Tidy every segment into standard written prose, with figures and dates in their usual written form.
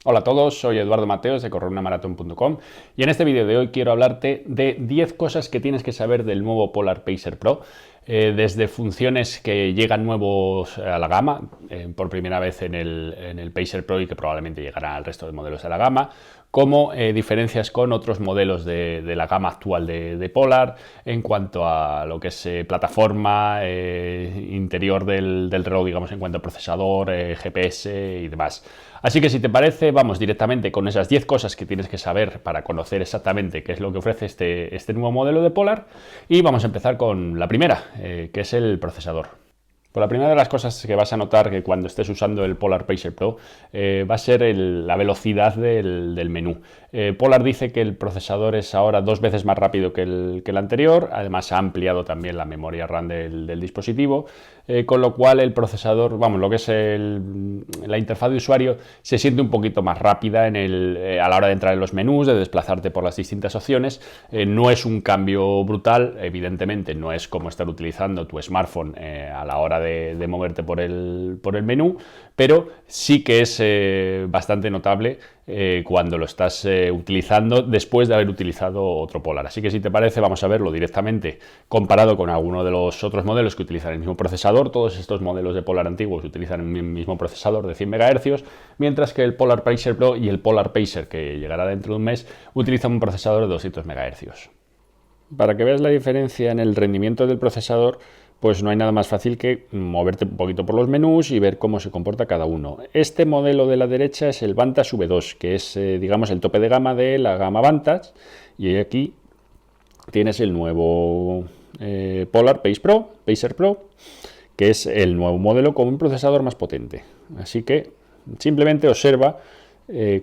Hola a todos, soy Eduardo Mateos de correrunamaratón.com y en este vídeo de hoy quiero hablarte de 10 cosas que tienes que saber del nuevo Polar Pacer Pro, desde funciones que llegan nuevos a la gama, por primera vez en el Pacer Pro y que probablemente llegará al resto de modelos de la gama, como diferencias con otros modelos de la gama actual de Polar en cuanto a lo que es plataforma, interior del reloj, digamos, en cuanto a procesador, GPS y demás. Así que si te parece, vamos directamente con esas 10 cosas que tienes que saber para conocer exactamente qué es lo que ofrece este nuevo modelo de Polar, y vamos a empezar con la primera, que es el procesador. Pues la primera de las cosas que vas a notar que cuando estés usando el Polar Pacer Pro va a ser la velocidad del menú. Polar dice que el procesador es ahora 2 veces más rápido que el anterior, además ha ampliado también la memoria RAM del dispositivo, con lo cual el procesador, vamos, lo que es la interfaz de usuario se siente un poquito más rápida a la hora de entrar en los menús, de desplazarte por las distintas opciones. No es un cambio brutal, evidentemente no es como estar utilizando tu smartphone a la hora de moverte por el menú, pero sí que es bastante notable cuando lo estás utilizando después de haber utilizado otro Polar. Así que si te parece, vamos a verlo directamente comparado con alguno de los otros modelos que utilizan el mismo procesador. Todos estos modelos de Polar antiguos utilizan el mismo procesador de 100 MHz, mientras que el Polar Pacer Pro y el Polar Pacer, que llegará dentro de un mes, utilizan un procesador de 200 MHz. Para que veas la diferencia en el rendimiento del procesador, pues no hay nada más fácil que moverte un poquito por los menús y ver cómo se comporta cada uno. Este modelo de la derecha es el Vantage V2, que es, digamos, el tope de gama de la gama Vantage, y aquí tienes el nuevo Polar Pacer Pro, que es el nuevo modelo con un procesador más potente. Así que simplemente observa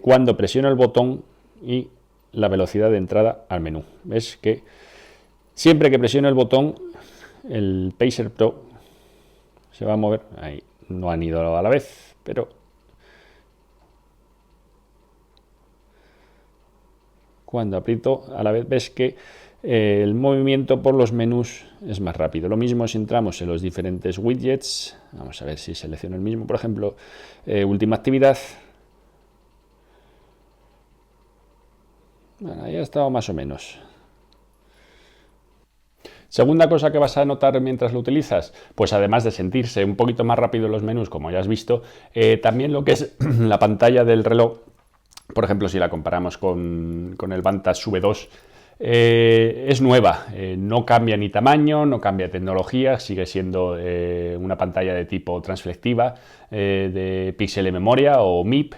cuando presiona el botón y la velocidad de entrada al menú. Ves que siempre que presiona el botón, el Pacer Pro se va a mover. Ahí no han ido a la vez, pero cuando aprieto a la vez ves que el movimiento por los menús es más rápido. Lo mismo si entramos en los diferentes widgets. Vamos a ver si selecciono el mismo, por ejemplo, última actividad. Bueno, ahí ha estado más o menos. Segunda cosa que vas a notar mientras lo utilizas, pues además de sentirse un poquito más rápido en los menús, como ya has visto, también lo que es la pantalla del reloj, por ejemplo, si la comparamos con el Vantage V2, es nueva, no cambia ni tamaño, no cambia tecnología, sigue siendo una pantalla de tipo transflectiva, de píxel de memoria o MIP,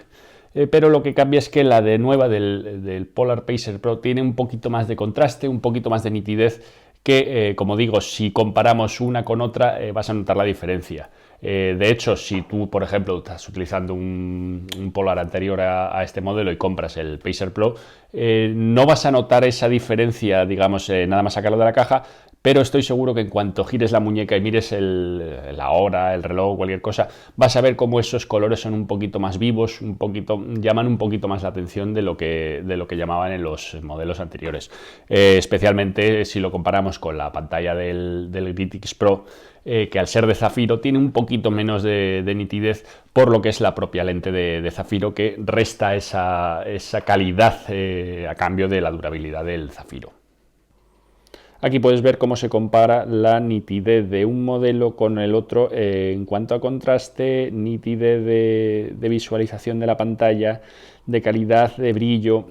pero lo que cambia es que la de nueva del Polar Pacer Pro tiene un poquito más de contraste, un poquito más de nitidez, que, como digo, si comparamos una con otra vas a notar la diferencia. De hecho, si tú, por ejemplo, estás utilizando un Polar anterior a este modelo y compras el Pacer Pro, no vas a notar esa diferencia, digamos, nada más sacarlo de la caja, pero estoy seguro que en cuanto gires la muñeca y mires la hora, el reloj, cualquier cosa, vas a ver cómo esos colores son un poquito más vivos, llaman un poquito más la atención de lo que llamaban en los modelos anteriores. Especialmente si lo comparamos con la pantalla del Gritix Pro, que al ser de zafiro tiene un poquito menos de nitidez por lo que es la propia lente de zafiro, que resta esa calidad a cambio de la durabilidad del zafiro. Aquí puedes ver cómo se compara la nitidez de un modelo con el otro en cuanto a contraste, nitidez de visualización de la pantalla, de calidad de brillo.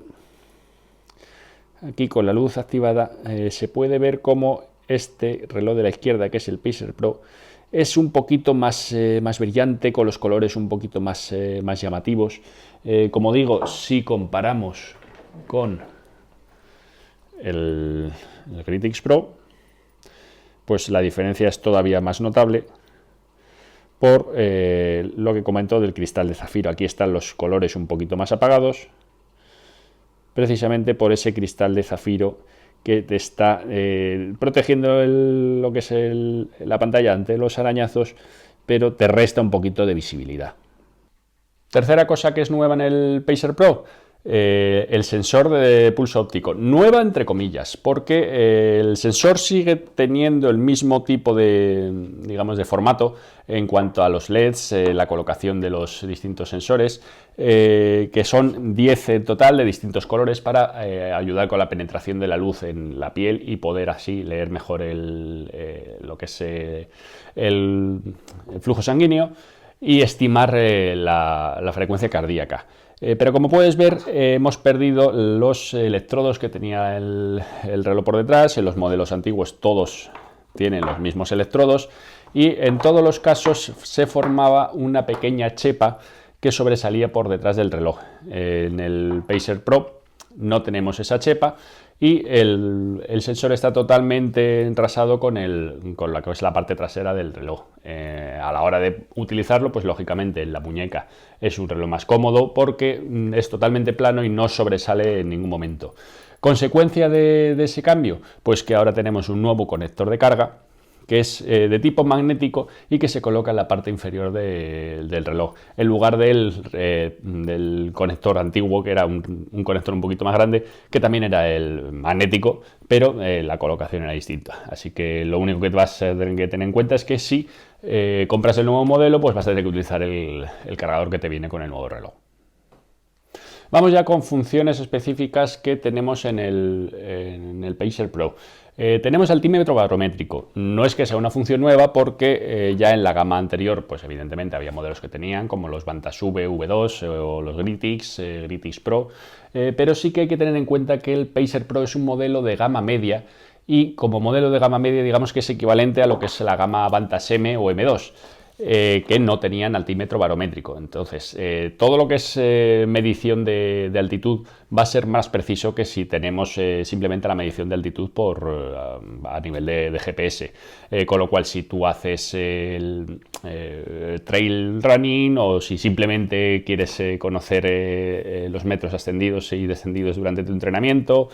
Aquí con la luz activada se puede ver cómo este reloj de la izquierda, que es el Pacer Pro, es un poquito más brillante, con los colores un poquito más llamativos. Como digo, si comparamos con el Gritix Pro, pues la diferencia es todavía más notable por lo que comentó del cristal de zafiro. Aquí están los colores un poquito más apagados, precisamente por ese cristal de zafiro que te está protegiendo lo que es la pantalla ante los arañazos, pero te resta un poquito de visibilidad. Tercera cosa que es nueva en el Pacer Pro, el sensor de pulso óptico. Nueva entre comillas, porque el sensor sigue teniendo el mismo tipo de, digamos, de formato en cuanto a los LEDs, la colocación de los distintos sensores, que son 10 en total de distintos colores para ayudar con la penetración de la luz en la piel y poder así leer mejor lo que es el flujo sanguíneo y estimar la frecuencia cardíaca. Pero como puedes ver, hemos perdido los electrodos que tenía el reloj por detrás. En los modelos antiguos todos tienen los mismos electrodos y en todos los casos se formaba una pequeña chepa que sobresalía por detrás del reloj. En el Pacer Pro no tenemos esa chepa y el sensor está totalmente enrasado con la que es la parte trasera del reloj. A la hora de utilizarlo, pues lógicamente en la muñeca es un reloj más cómodo porque es totalmente plano y no sobresale en ningún momento. ¿Consecuencia de ese cambio? Pues que ahora tenemos un nuevo conector de carga que es de tipo magnético y que se coloca en la parte inferior del reloj, en lugar del conector antiguo, que era un conector un poquito más grande, que también era el magnético, pero la colocación era distinta. Así que lo único que vas a tener que tener en cuenta es que si compras el nuevo modelo, pues vas a tener que utilizar el cargador que te viene con el nuevo reloj. Vamos ya con funciones específicas que tenemos en el Pacer Pro. Tenemos altímetro barométrico. No es que sea una función nueva porque ya en la gama anterior, pues evidentemente había modelos que tenían, como los Vantas V, V2 o los Gritix Pro, pero sí que hay que tener en cuenta que el Pacer Pro es un modelo de gama media y como modelo de gama media digamos que es equivalente a lo que es la gama Vantas M o M2. Que no tenían altímetro barométrico. Entonces, todo lo que es medición de altitud va a ser más preciso que si tenemos simplemente la medición de altitud a nivel de GPS. Con lo cual, si tú haces el trail running o si simplemente quieres conocer los metros ascendidos y descendidos durante tu entrenamiento,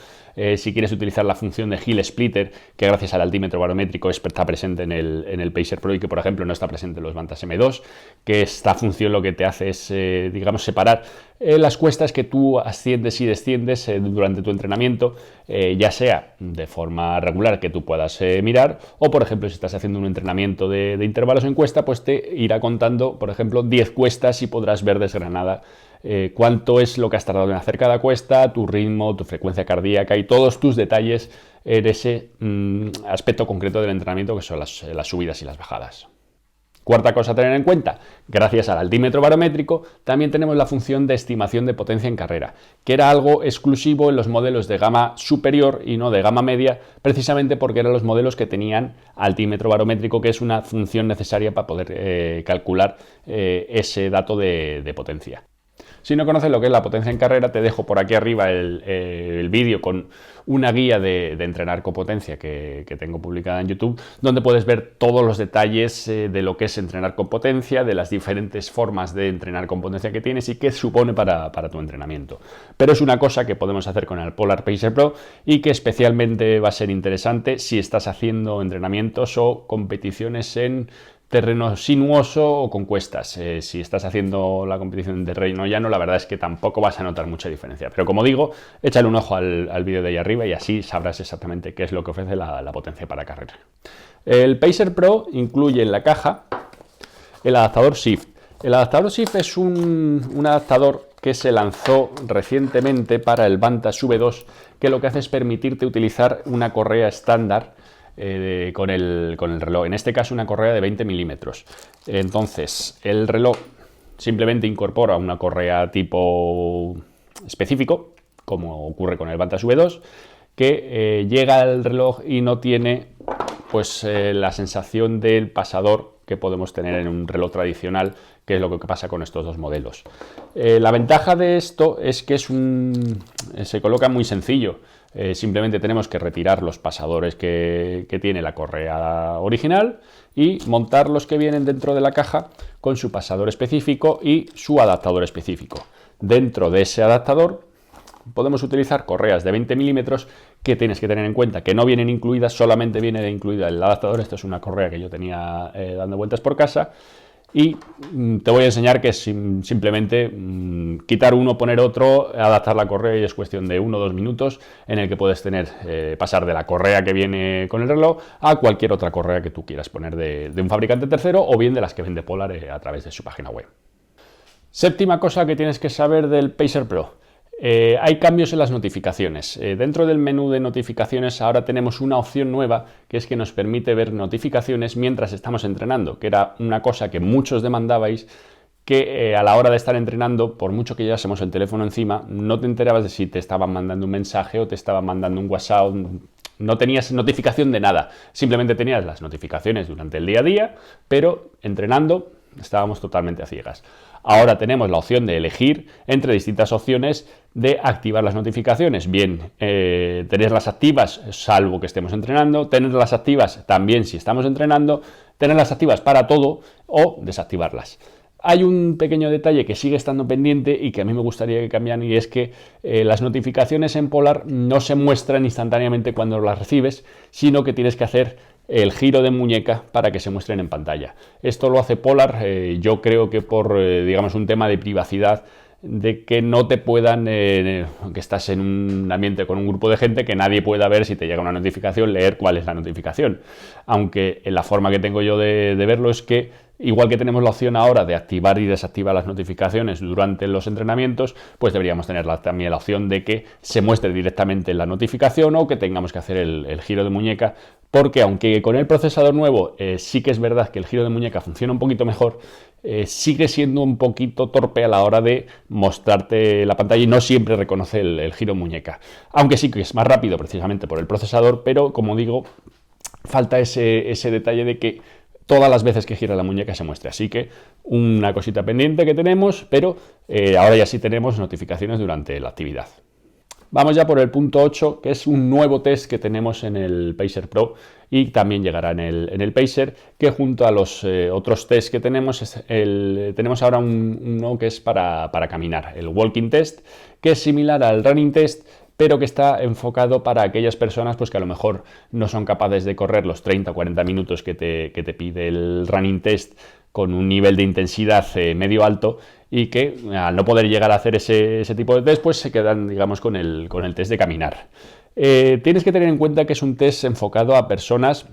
si quieres utilizar la función de Hill Splitter, que gracias al altímetro barométrico está presente en el Pacer Pro y que, por ejemplo, no está presente en los Vantas M2, que esta función lo que te hace es, digamos, separar las cuestas que tú asciendes y desciendes durante tu entrenamiento, ya sea de forma regular que tú puedas mirar o, por ejemplo, si estás haciendo un entrenamiento de intervalos en cuesta, pues te irá contando, por ejemplo, 10 cuestas y podrás ver desgranada cuánto es lo que has tardado en hacer cada cuesta, tu ritmo, tu frecuencia cardíaca y todos tus detalles en ese aspecto concreto del entrenamiento que son las subidas y las bajadas. Cuarta cosa a tener en cuenta, gracias al altímetro barométrico también tenemos la función de estimación de potencia en carrera, que era algo exclusivo en los modelos de gama superior y no de gama media, precisamente porque eran los modelos que tenían altímetro barométrico, que es una función necesaria para poder calcular ese dato de potencia. Si no conoces lo que es la potencia en carrera, te dejo por aquí arriba el vídeo con una guía de entrenar con potencia que tengo publicada en YouTube, donde puedes ver todos los detalles de lo que es entrenar con potencia, de las diferentes formas de entrenar con potencia que tienes y qué supone para tu entrenamiento. Pero es una cosa que podemos hacer con el Polar Pacer Pro y que especialmente va a ser interesante si estás haciendo entrenamientos o competiciones en terreno sinuoso o con cuestas. Si estás haciendo la competición de terreno llano, la verdad es que tampoco vas a notar mucha diferencia. Pero como digo, échale un ojo al vídeo de ahí arriba y así sabrás exactamente qué es lo que ofrece la potencia para carrera. El Pacer Pro incluye en la caja el adaptador Shift. El adaptador Shift es un adaptador que se lanzó recientemente para el Vantas V2, que lo que hace es permitirte utilizar una correa estándar con el reloj, en este caso una correa de 20 milímetros. Entonces el reloj simplemente incorpora una correa tipo específico, como ocurre con el Vantas V2, que llega al reloj y no tiene pues la sensación del pasador que podemos tener en un reloj tradicional, que es lo que pasa con estos dos modelos. La ventaja de esto es que se coloca muy sencillo. Simplemente tenemos que retirar los pasadores que tiene la correa original y montar los que vienen dentro de la caja con su pasador específico y su adaptador específico. Dentro de ese adaptador podemos utilizar correas de 20 milímetros que tienes que tener en cuenta que no vienen incluidas, solamente viene incluida el adaptador. Esta es una correa que yo tenía dando vueltas por casa y te voy a enseñar que es simplemente quitar uno, poner otro, adaptar la correa, y es cuestión de 1 o 2 minutos en el que puedes pasar de la correa que viene con el reloj a cualquier otra correa que tú quieras poner de un fabricante tercero o bien de las que vende Polar a través de su página web. Séptima cosa que tienes que saber del Pacer Pro. Hay cambios en las notificaciones. Dentro del menú de notificaciones ahora tenemos una opción nueva, que es que nos permite ver notificaciones mientras estamos entrenando, que era una cosa que muchos demandabais, que a la hora de estar entrenando, por mucho que llevásemos el teléfono encima, no te enterabas de si te estaban mandando un mensaje o te estaban mandando un WhatsApp. No tenías notificación de nada, simplemente tenías las notificaciones durante el día a día, pero entrenando estábamos totalmente a ciegas. Ahora tenemos la opción de elegir entre distintas opciones de activar las notificaciones. Bien, tenerlas activas salvo que estemos entrenando, tenerlas activas también si estamos entrenando, tenerlas activas para todo o desactivarlas. Hay un pequeño detalle que sigue estando pendiente y que a mí me gustaría que cambiaran, y es que las notificaciones en Polar no se muestran instantáneamente cuando las recibes, sino que tienes que hacer el giro de muñeca para que se muestren en pantalla. Esto lo hace Polar, yo creo que por digamos un tema de privacidad, de que no te puedan, que estás en un ambiente con un grupo de gente, que nadie pueda ver si te llega una notificación, leer cuál es la notificación. Aunque la forma que tengo yo de verlo es que, igual que tenemos la opción ahora de activar y desactivar las notificaciones durante los entrenamientos, pues deberíamos tener también la opción de que se muestre directamente la notificación o que tengamos que hacer el giro de muñeca, porque aunque con el procesador nuevo sí que es verdad que el giro de muñeca funciona un poquito mejor, sigue siendo un poquito torpe a la hora de mostrarte la pantalla y no siempre reconoce el giro de muñeca. Aunque sí que es más rápido precisamente por el procesador, pero como digo, falta ese detalle de que todas las veces que gira la muñeca se muestre. Así que una cosita pendiente que tenemos, pero ahora ya sí tenemos notificaciones durante la actividad. Vamos ya por el punto 8, que es un nuevo test que tenemos en el Pacer Pro y también llegará en el Pacer, que junto a los otros tests que tenemos, tenemos ahora uno que es para caminar, el Walking Test, que es similar al Running Test, pero que está enfocado para aquellas personas pues, que a lo mejor no son capaces de correr los 30 o 40 minutos que te pide el Running Test con un nivel de intensidad medio alto, y que al no poder llegar a hacer ese tipo de test, pues se quedan, digamos, con el test de caminar. Tienes que tener en cuenta que es un test enfocado a personas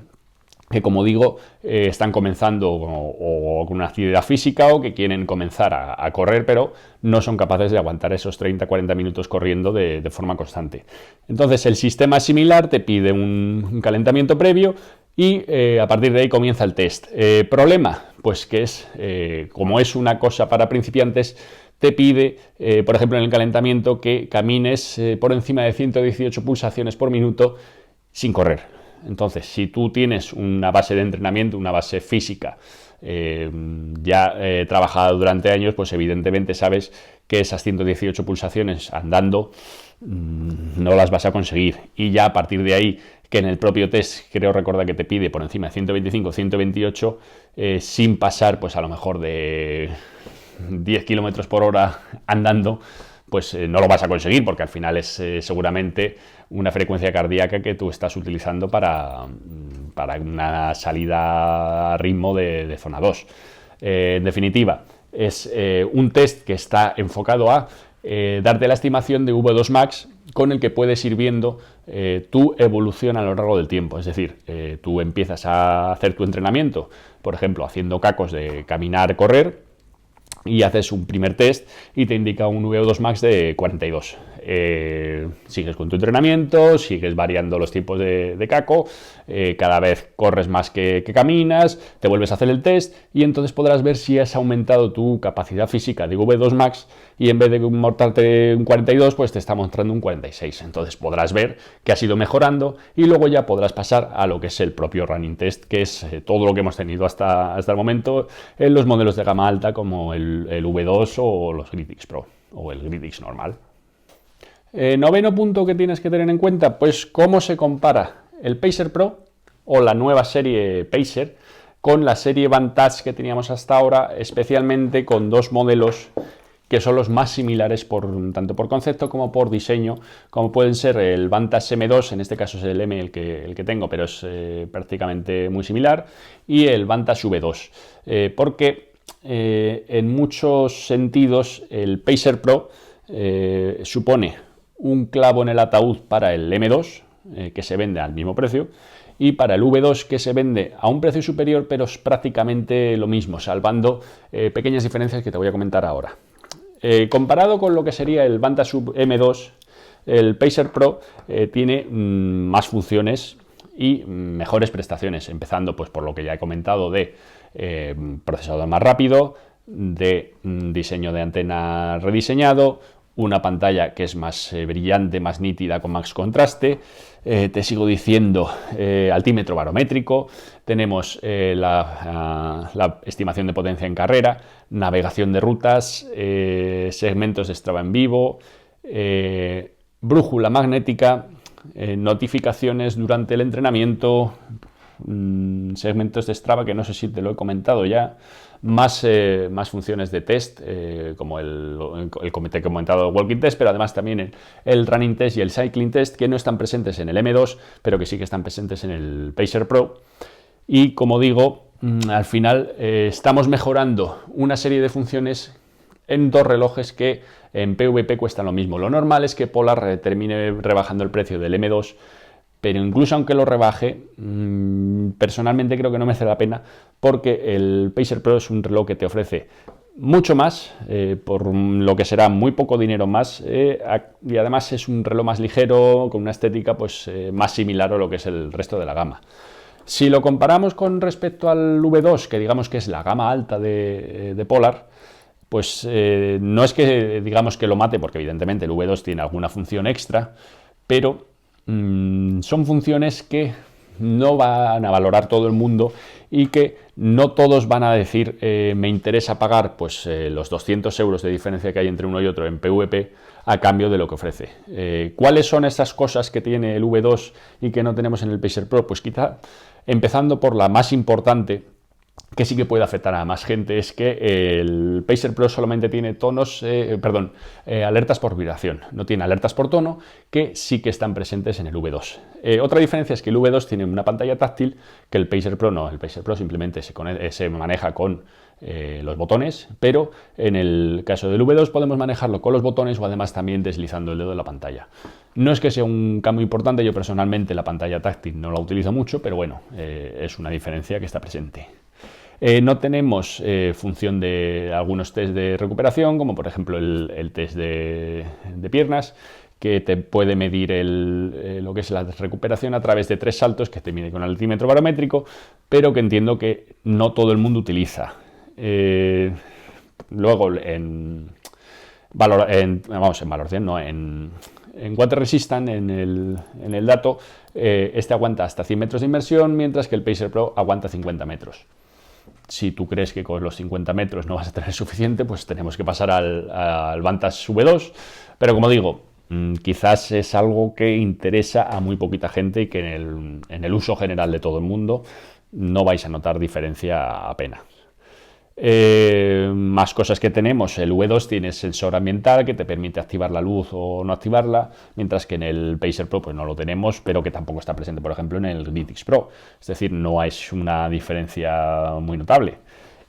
que, como digo, están comenzando o con una actividad física o que quieren comenzar a correr, pero no son capaces de aguantar esos 30-40 minutos corriendo de forma constante. Entonces, el sistema es similar, te pide un calentamiento previo y a partir de ahí comienza el test. Problema, pues que es, como es una cosa para principiantes, te pide, por ejemplo, en el calentamiento, que camines por encima de 118 pulsaciones por minuto sin correr. Entonces, si tú tienes una base de entrenamiento, una base física ya trabajada durante años, pues evidentemente sabes que esas 118 pulsaciones andando no las vas a conseguir. Y ya a partir de ahí, que en el propio test creo recordar que te pide por encima de 125 128 sin pasar pues a lo mejor de 10 kilómetros por hora andando, pues no lo vas a conseguir, porque al final es seguramente una frecuencia cardíaca que tú estás utilizando para una salida a ritmo de zona 2. En definitiva, es un test que está enfocado a darte la estimación de V2 Max, con el que puedes ir viendo tu evolución a lo largo del tiempo. Es decir, tú empiezas a hacer tu entrenamiento, por ejemplo, haciendo cacos de caminar, correr, y haces un primer test y te indica un VO2 max de 42. Sigues con tu entrenamiento, sigues variando los tipos de caco, cada vez corres más que caminas, te vuelves a hacer el test y entonces podrás ver si has aumentado tu capacidad física de V2 max, y en vez de mostrarte un 42, pues te está mostrando un 46. Entonces podrás ver que has ido mejorando y luego ya podrás pasar a lo que es el propio running test, que es todo lo que hemos tenido hasta el momento en los modelos de gama alta como el V2 o los GridX Pro o el GridX normal. Noveno punto que tienes que tener en cuenta, pues cómo se compara el Pacer Pro o la nueva serie Pacer con la serie Vantage que teníamos hasta ahora, especialmente con dos modelos que son los más similares tanto por concepto como por diseño, como pueden ser el Vantage M2, en este caso es el M el que tengo, pero es prácticamente muy similar, y el Vantage V2, porque en muchos sentidos el Pacer Pro supone un clavo en el ataúd para el M2, que se vende al mismo precio, y para el V2, que se vende a un precio superior, pero es prácticamente lo mismo, salvando pequeñas diferencias que te voy a comentar ahora. Comparado con lo que sería el Vantasub M2, el Pacer Pro tiene más funciones y mejores prestaciones, empezando pues por lo que ya he comentado de procesador más rápido, de diseño de antena rediseñado, una pantalla que es más brillante, más nítida, con más contraste. Te sigo diciendo altímetro barométrico, tenemos la estimación de potencia en carrera, navegación de rutas, segmentos de Strava en vivo, brújula magnética, notificaciones durante el entrenamiento, segmentos de Strava que no sé si te lo he comentado ya, más funciones de test, como el comité que he comentado, el walking test, pero además también el running test y el cycling test, que no están presentes en el M2, pero que sí que están presentes en el Pacer Pro. Y como digo, al final estamos mejorando una serie de funciones en dos relojes que en PVP cuestan lo mismo. Lo normal es que Polar termine rebajando el precio del M2, pero incluso aunque lo rebaje, personalmente creo que no merece la pena, porque el Pacer Pro es un reloj que te ofrece mucho más, por lo que será muy poco dinero más, y además es un reloj más ligero, con una estética pues, más similar a lo que es el resto de la gama. Si lo comparamos con respecto al V2, que digamos que es la gama alta de Polar, pues no es que digamos que lo mate, porque evidentemente el V2 tiene alguna función extra, pero son funciones que no van a valorar todo el mundo y que no todos van a decir me interesa pagar pues, los 200 euros de diferencia que hay entre uno y otro en PVP a cambio de lo que ofrece. ¿Cuáles son esas cosas que tiene el V2 y que no tenemos en el Pacer Pro? Pues quizá empezando por la más importante, que sí que puede afectar a más gente, es que el Pacer Pro solamente tiene alertas por vibración, no tiene alertas por tono, que sí que están presentes en el V2. Otra diferencia es que el V2 tiene una pantalla táctil que el Pacer Pro no. El Pacer Pro simplemente se maneja con los botones, pero en el caso del V2 podemos manejarlo con los botones o además también deslizando el dedo en la pantalla. No es que sea un cambio importante, yo personalmente la pantalla táctil no la utilizo mucho, pero bueno, es una diferencia que está presente. No tenemos función de algunos test de recuperación, como por ejemplo el test de piernas, que te puede medir lo que es la recuperación a través de 3 saltos, que te mide con el altímetro barométrico, pero que entiendo que no todo el mundo utiliza. Luego, en valoración, no, en Water Resistance, en el dato, este aguanta hasta 100 metros de inmersión, mientras que el Pacer Pro aguanta 50 metros. Si tú crees que con los 50 metros no vas a tener suficiente, pues tenemos que pasar al Vantas V2. Pero como digo, quizás es algo que interesa a muy poquita gente y que en el uso general de todo el mundo no vais a notar diferencia apenas. Más cosas que tenemos: el V2 tiene sensor ambiental que te permite activar la luz o no activarla, mientras que en el Pacer Pro pues no lo tenemos, pero que tampoco está presente, por ejemplo, en el Gritix Pro. Es decir, no es una diferencia muy notable.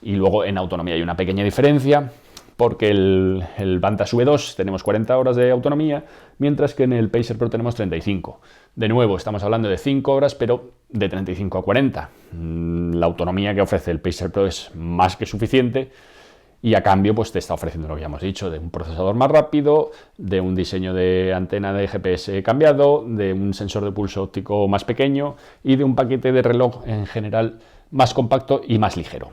Y luego en autonomía hay una pequeña diferencia, porque el Vantas V2 tenemos 40 horas de autonomía, mientras que en el Pacer Pro tenemos 35. De nuevo, estamos hablando de 5 horas, pero de 35 a 40. La autonomía que ofrece el Pacer Pro es más que suficiente y a cambio pues te está ofreciendo lo que ya hemos dicho, de un procesador más rápido, de un diseño de antena de GPS cambiado, de un sensor de pulso óptico más pequeño y de un paquete de reloj en general más compacto y más ligero.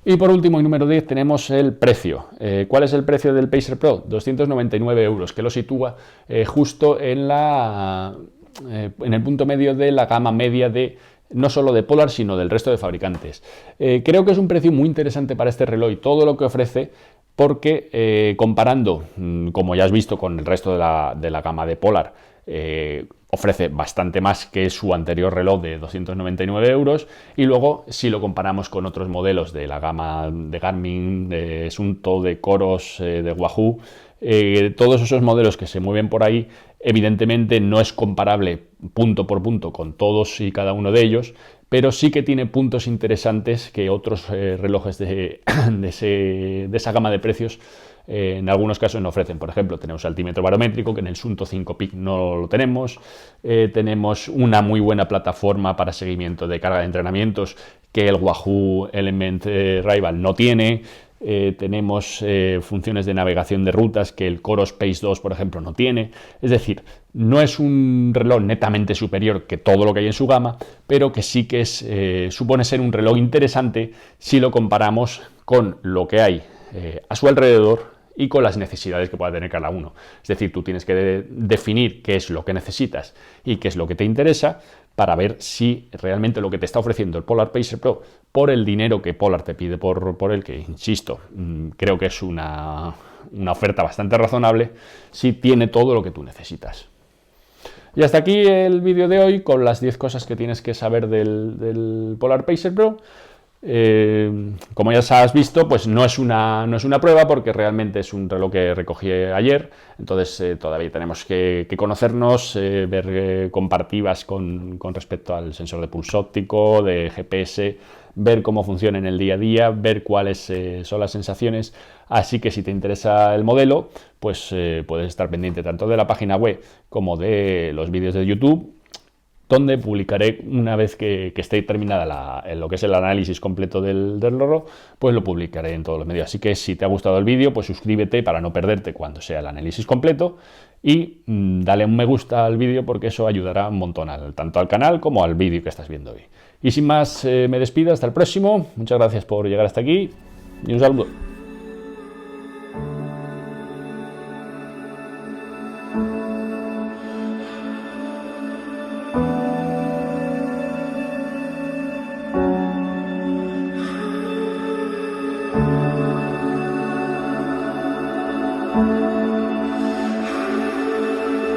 Y por último, en número 10, tenemos el precio. ¿Cuál es el precio del Pacer Pro? 299 euros, que lo sitúa justo en el punto medio de la gama media no solo de Polar, sino del resto de fabricantes. Creo que es un precio muy interesante para este reloj y todo lo que ofrece, porque comparando, como ya has visto, con el resto de la gama de Polar, ofrece bastante más que su anterior reloj de 299 euros. Y luego, si lo comparamos con otros modelos de la gama de Garmin, de Suunto, de Coros, de Wahoo, todos esos modelos que se mueven por ahí, evidentemente no es comparable punto por punto con todos y cada uno de ellos, pero sí que tiene puntos interesantes que otros relojes de esa gama de precios en algunos casos no ofrecen. Por ejemplo, tenemos altímetro barométrico, que en el Sunto 5 Peak no lo tenemos. Tenemos una muy buena plataforma para seguimiento de carga de entrenamientos que el Wahoo Element Rival no tiene. Tenemos funciones de navegación de rutas que el Coros Pace 2, por ejemplo, no tiene. Es decir, no es un reloj netamente superior que todo lo que hay en su gama, pero que sí que supone ser un reloj interesante si lo comparamos con lo que hay a su alrededor y con las necesidades que pueda tener cada uno. Es decir, tú tienes que definir qué es lo que necesitas y qué es lo que te interesa para ver si realmente lo que te está ofreciendo el Polar Pacer Pro por el dinero que Polar te pide por él, que insisto, creo que es una oferta bastante razonable, si tiene todo lo que tú necesitas. Y hasta aquí el vídeo de hoy con las 10 cosas que tienes que saber del Polar Pacer Pro. Como ya has visto, pues no es una prueba, porque realmente es un reloj que recogí ayer, entonces todavía tenemos que conocernos, ver comparativas con respecto al sensor de pulso óptico, de GPS, ver cómo funciona en el día a día, ver cuáles son las sensaciones. Así que si te interesa el modelo, pues puedes estar pendiente tanto de la página web como de los vídeos de YouTube, donde publicaré, una vez que esté terminada lo que es el análisis completo del reloj, pues lo publicaré en todos los medios. Así que si te ha gustado el vídeo, pues suscríbete para no perderte cuando sea el análisis completo, y dale un me gusta al vídeo, porque eso ayudará un montón tanto al canal como al vídeo que estás viendo hoy. Y sin más, me despido, hasta el próximo. Muchas gracias por llegar hasta aquí y un saludo.